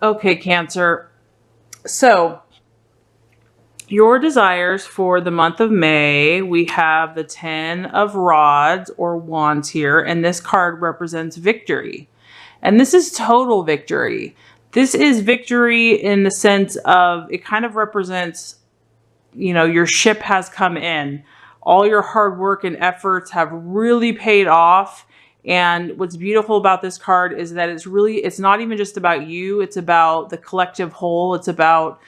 Okay, Cancer. So your desires for the month of May, we have the 10 of Rods or Wands here, and this card represents victory. And this is total victory. This is victory in the sense of it kind of represents, your ship has come in. All your hard work and efforts have really paid off. And what's beautiful about this card is that it's not even just about you. It's about the collective whole. It's about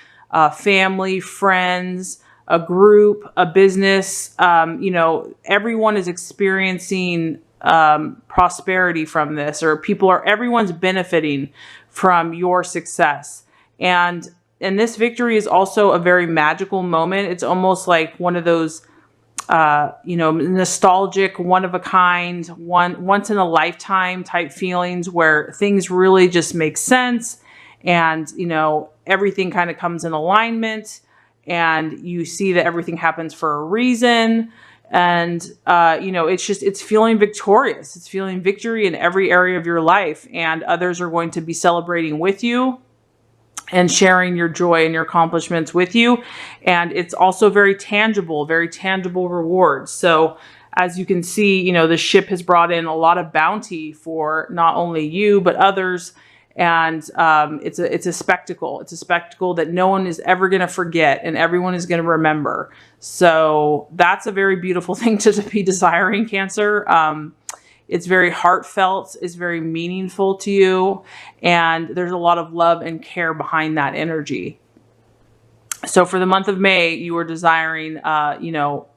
family, friends, a group, a business. Everyone is experiencing prosperity from this, or everyone's benefiting from your success. And this victory is also a very magical moment. It's almost like one of those, nostalgic, one of a kind, once in a lifetime type feelings where things really just make sense, and everything kind of comes in alignment, and you see that everything happens for a reason. And it's feeling victorious. It's feeling victory in every area of your life, and others are going to be celebrating with you and sharing your joy and your accomplishments with you. And it's also very tangible rewards. So as you can see, the ship has brought in a lot of bounty for not only you, but others. And it's a spectacle. It's a spectacle that no one is ever going to forget, and everyone is going to remember. So that's a very beautiful thing to be desiring, Cancer. It's very heartfelt. It's very meaningful to you. And there's a lot of love and care behind that energy. So for the month of May, you are desiring,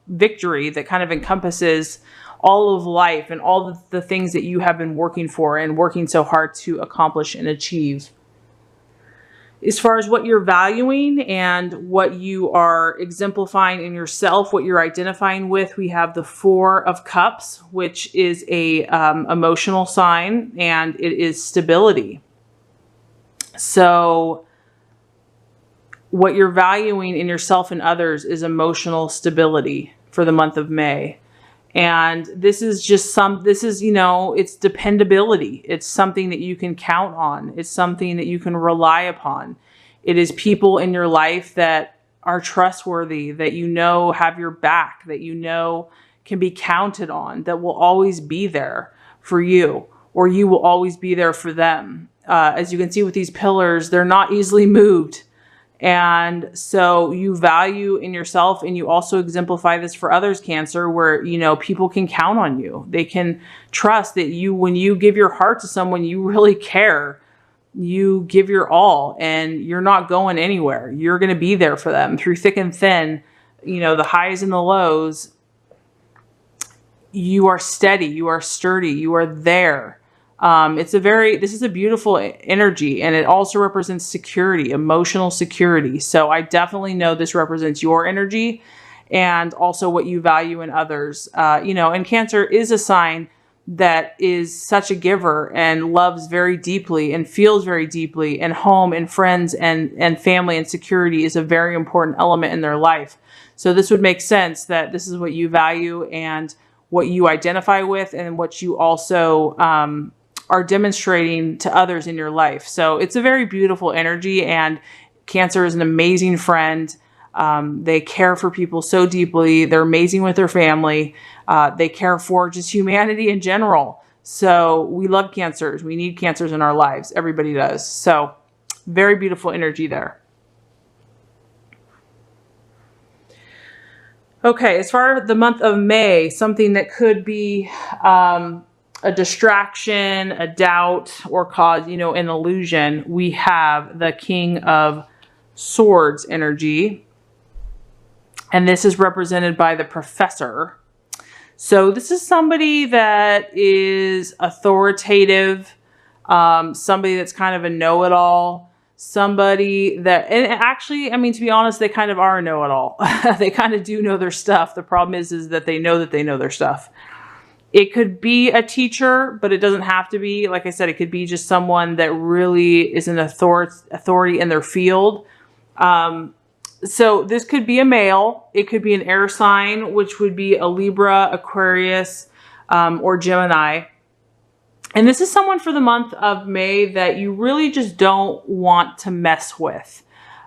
victory that kind of encompasses all of life and all the things that you have been working for and working so hard to accomplish and achieve. As far as what you're valuing and what you are exemplifying in yourself, what you're identifying with, we have the 4 of Cups, which is a emotional sign, and it is stability. So what you're valuing in yourself and others is emotional stability for the month of May. And this is it's dependability. It's something that you can count on. It's something that you can rely upon. It is people in your life that are trustworthy, that have your back, that can be counted on, that will always be there for you, or you will always be there for them. As you can see with these pillars, they're not easily moved. And so you value in yourself, and you also exemplify this for others, Cancer, where, people can count on you. They can trust that when you give your heart to someone, you really care. You give your all, and you're not going anywhere. You're going to be there for them through thick and thin, the highs and the lows. You are steady. You are sturdy. You are there. This is a beautiful energy, and it also represents security, emotional security. So I definitely know this represents your energy and also what you value in others. And Cancer is a sign that is such a giver and loves very deeply and feels very deeply, and home and friends and family and security is a very important element in their life. So this would make sense that this is what you value and what you identify with, and what you also, are demonstrating to others in your life. So it's a very beautiful energy, and Cancer is an amazing friend. They care for people so deeply. They're amazing with their family. They care for just humanity in general. So we love Cancers. We need Cancers in our lives. Everybody does. So very beautiful energy there. Okay, as far as the month of May, something that could be a distraction, a doubt, or cause, an illusion, we have the King of Swords energy. And this is represented by the Professor. So this is somebody that is authoritative, somebody that's kind of a know-it-all, somebody that, and actually, to be honest, they kind of are a know-it-all. They kind of do know their stuff. The problem is that they know their stuff. It could be a teacher, but it doesn't have to be. Like I said, it could be just someone that really is an authority in their field. So this could be a male. It could be an air sign, which would be a Libra, Aquarius, or Gemini. And this is someone for the month of May that you really just don't want to mess with.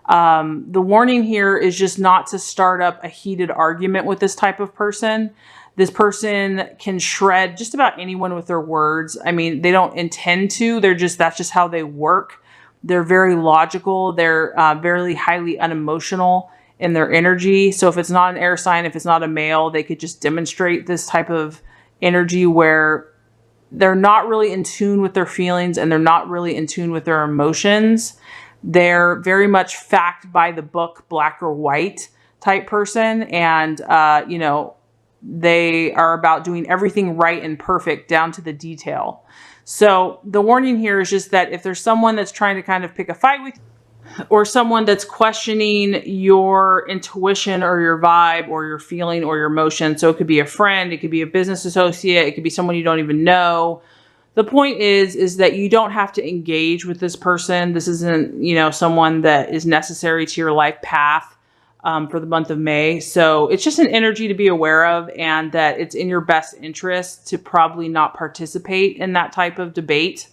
The warning here is just not to start up a heated argument with this type of person. This person can shred just about anyone with their words. I mean, they don't intend to, that's just how they work. They're very logical. They're very highly unemotional in their energy. So if it's not an air sign, if it's not a male, they could just demonstrate this type of energy where they're not really in tune with their feelings and they're not really in tune with their emotions. They're very much fact by the book, black or white type person. And, you know, they are about doing everything right and perfect down to the detail. So the warning here is just that if there's someone that's trying to kind of pick a fight with you, or someone that's questioning your intuition or your vibe or your feeling or your emotion. So it could be a friend, it could be a business associate, it could be someone you don't even know. The point is that you don't have to engage with this person. This isn't, you know, someone that is necessary to your life path for the month of May. So it's just an energy to be aware of, and that it's in your best interest to probably not participate in that type of debate.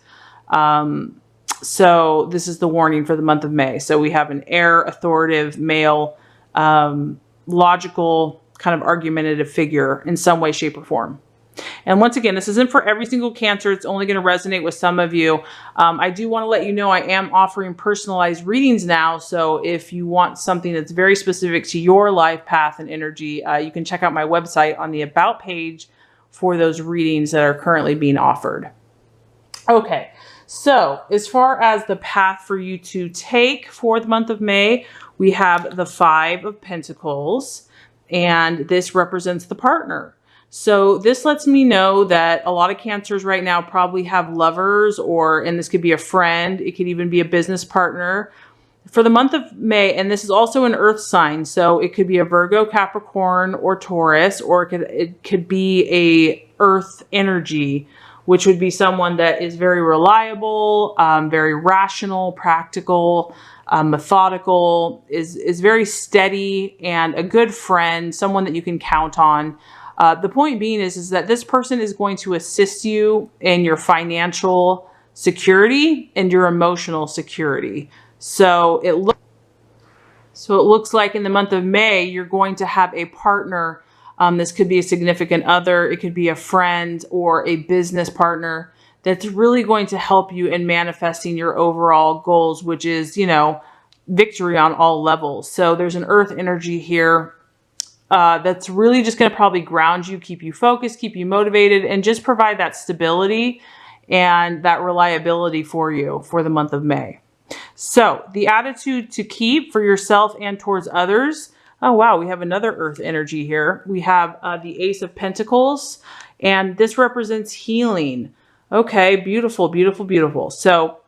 So this is the warning for the month of May. So we have an air, authoritative, male, logical, kind of argumentative figure in some way, shape, or form. And once again, this isn't for every single Cancer. It's only going to resonate with some of you. I do want to let you know I am offering personalized readings now. So if you want something that's very specific to your life path and energy, you can check out my website on the About page for those readings that are currently being offered. Okay. So as far as the path for you to take for the month of May, we have the 5 of Pentacles, and this represents the partner. So this lets me know that a lot of Cancers right now probably have lovers, and this could be a friend. It could even be a business partner for the month of May. And this is also an earth sign. So it could be a Virgo, Capricorn, or Taurus, or it could be a earth energy, which would be someone that is very reliable, very rational, practical, methodical, is very steady, and a good friend, someone that you can count on. The point being is that this person is going to assist you in your financial security and your emotional security. So it looks like in the month of May, you're going to have a partner. This could be a significant other. It could be a friend or a business partner that's really going to help you in manifesting your overall goals, which is, you know, victory on all levels. So there's an earth energy here that's really just going to probably ground you, keep you focused, keep you motivated, and just provide that stability and that reliability for you for the month of May. So the attitude to keep for yourself and towards others. Oh, wow. We have another earth energy here. We have the Ace of Pentacles, and this represents healing. Okay. Beautiful, beautiful, beautiful. So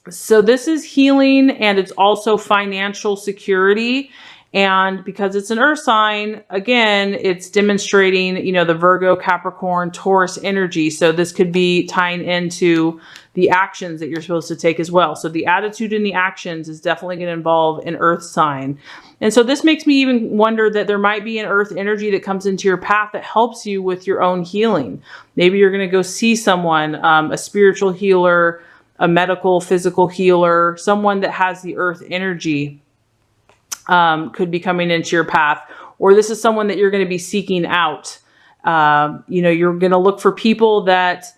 this is healing, and it's also financial security. And because it's an earth sign, again, it's demonstrating, you know, the Virgo, Capricorn, Taurus energy. So this could be tying into the actions that you're supposed to take as well. So the attitude and the actions is definitely going to involve an earth sign. And so this makes me even wonder that there might be an earth energy that comes into your path that helps you with your own healing. Maybe you're going to go see someone, a spiritual healer, a medical, physical healer, someone that has the earth energy. Could be coming into your path, or this is someone that you're going to be seeking out. You know, you're going to look for people that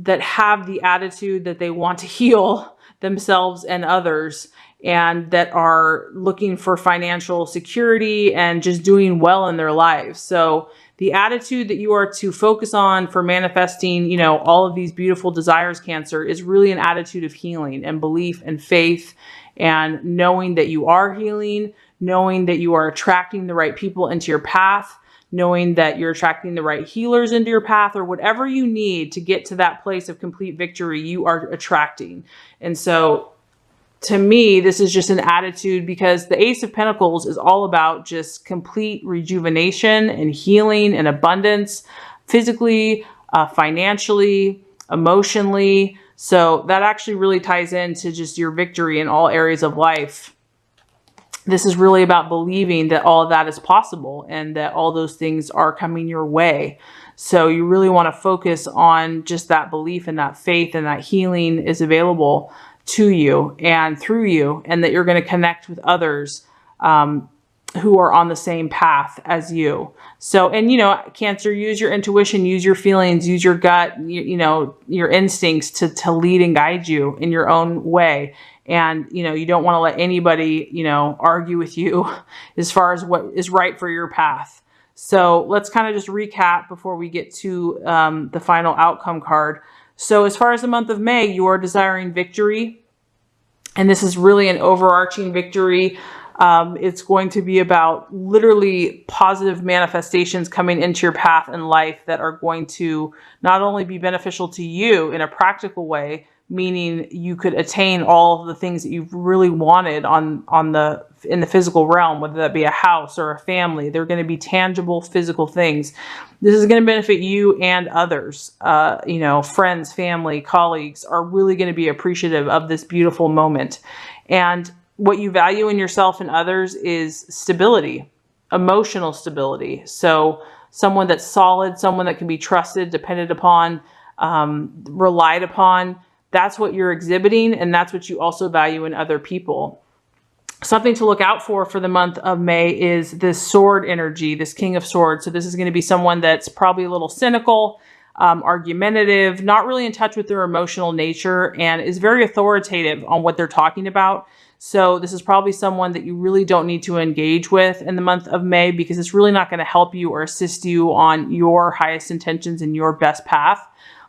have the attitude that they want to heal themselves and others, and that are looking for financial security and just doing well in their lives. So the attitude that you are to focus on for manifesting, you know, all of these beautiful desires, Cancer, is really an attitude of healing and belief and faith, and knowing that you are healing, knowing that you are attracting the right people into your path, knowing that you're attracting the right healers into your path, or whatever you need to get to that place of complete victory, you are attracting. And so to me, this is just an attitude, because the Ace of Pentacles is all about just complete rejuvenation and healing and abundance, physically, financially, emotionally. So that actually really ties into just your victory in all areas of life. this is really about believing that all of that is possible and that all those things are coming your way. So you really want to focus on just that belief and that faith, and that healing is available to you and through you, and that you're going to connect with others who are on the same path as you. So, and Cancer, use your intuition, use your feelings, use your gut, your instincts to lead and guide you in your own way. And, you don't want to let anybody, argue with you as far as what is right for your path. So let's kind of just recap before we get to the final outcome card. So as far as the month of May, you are desiring victory. And this is really an overarching victory. It's going to be about literally positive manifestations coming into your path in life that are going to not only be beneficial to you in a practical way, meaning you could attain all of the things that you've really wanted in the physical realm, whether that be a house or a family. They're going to be tangible physical things. This is going to benefit you and others. Friends, family, colleagues are really going to be appreciative of this beautiful moment. And what you value in yourself and others is stability, emotional stability. So someone that's solid, someone that can be trusted, depended upon, relied upon. That's what you're exhibiting, and that's what you also value in other people. Something to look out for the month of May is this sword energy, this King of Swords. So this is going to be someone that's probably a little cynical, argumentative, not really in touch with their emotional nature, and is very authoritative on what they're talking about. So this is probably someone that you really don't need to engage with in the month of May, because it's really not going to help you or assist you on your highest intentions and your best path.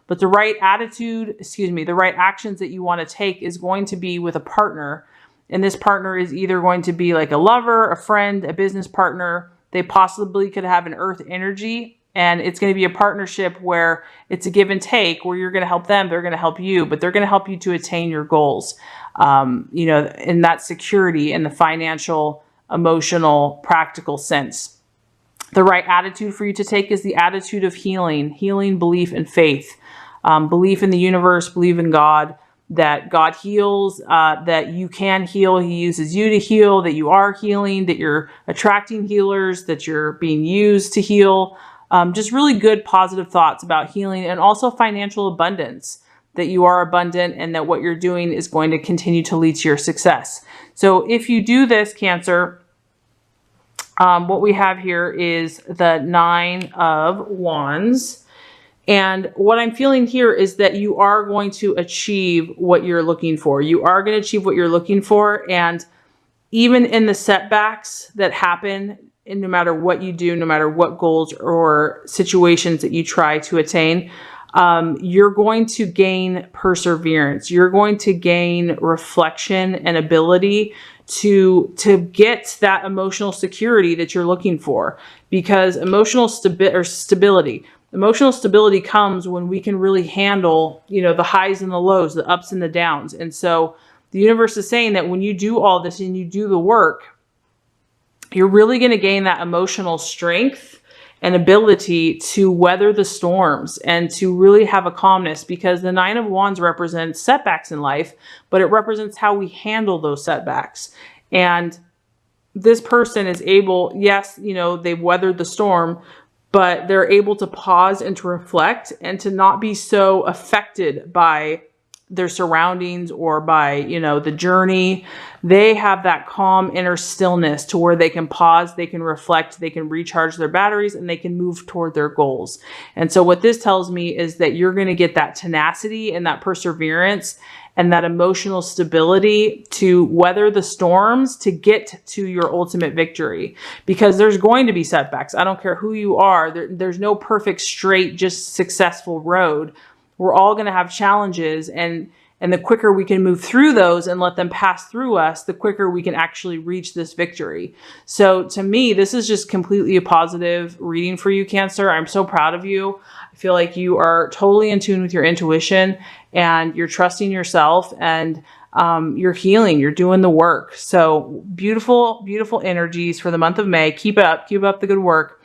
But the right attitude, the right actions that you want to take is going to be with a partner. And this partner is either going to be like a lover, a friend, a business partner. They possibly could have an earth energy. And it's going to be a partnership where it's a give and take, where you're going to help them, they're going to help you, but they're going to help you to attain your goals. In that security, in the financial, emotional, practical sense. The right attitude for you to take is the attitude of healing, belief, and faith. Belief in the universe, believe in God, that God heals, that you can heal. He uses you to heal, that you are healing, that you're attracting healers, that you're being used to heal. Just really good, positive thoughts about healing, and also financial abundance, that you are abundant and that what you're doing is going to continue to lead to your success. So if you do this, Cancer, what we have here is the 9 of Wands. And what I'm feeling here is that you are going to achieve what you're looking for. You are going to achieve what you're looking for. And even in the setbacks that happen, and no matter what you do, no matter what goals or situations that you try to attain, you're going to gain perseverance. You're going to gain reflection and ability to get that emotional security that you're looking for. Because emotional stability comes when we can really handle, the highs and the lows, the ups and the downs. And so the universe is saying that when you do all this and you do the work, you're really going to gain that emotional strength and ability to weather the storms and to really have a calmness, because the 9 of Wands represents setbacks in life, but it represents how we handle those setbacks. And this person is able, yes, they've weathered the storm, but they're able to pause and to reflect and to not be so affected by their surroundings or by, the journey. They have that calm inner stillness to where they can pause, they can reflect, they can recharge their batteries, and they can move toward their goals. And so what this tells me is that you're going to get that tenacity and that perseverance and that emotional stability to weather the storms to get to your ultimate victory. Because there's going to be setbacks. I don't care who you are. There's no perfect, straight, just successful road. We're all going to have challenges, and the quicker we can move through those and let them pass through us, the quicker we can actually reach this victory. So to me, this is just completely a positive reading for you, Cancer. I'm so proud of you. I feel like you are totally in tune with your intuition, and you're trusting yourself, and you're healing, you're doing the work. So beautiful, beautiful energies for the month of May. Keep it up. Keep up the good work.